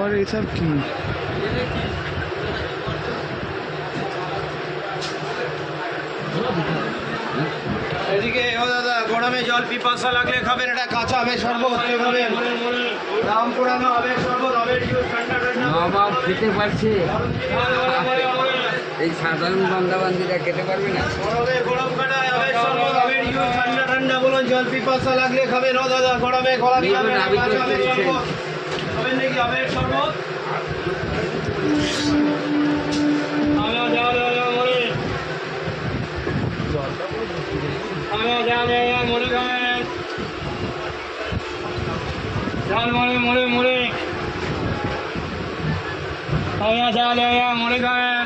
আর এসব কি? এদিকে ও দাদা, গরমে জল পিপাসা লাগলে খাবেন, এটা কাঁচা আমের শরবত খাবেন, দাম পুরানো আমের শরবত, আমের জুস, ঠান্ডা ঠান্ডা নবাব খেতে পারছে, এই সাধারণ বান্দাবান্দিরা খেতে পারবে না। গরমে গরম কাটায় আমের শরবত, আমের জুস, ঠান্ডা ঠান্ডা বলুন, জল পিপাসা লাগলে খাবেন। ও দাদা, গরমে গলা দিয়ে আমের কাঁচা আমের শরবত খাবেন নাকি? আমের শরবত মুড়ি খাবেন, ঝালমুড়ি, মুড়ি মুড়ি মুড়ি খাবেন।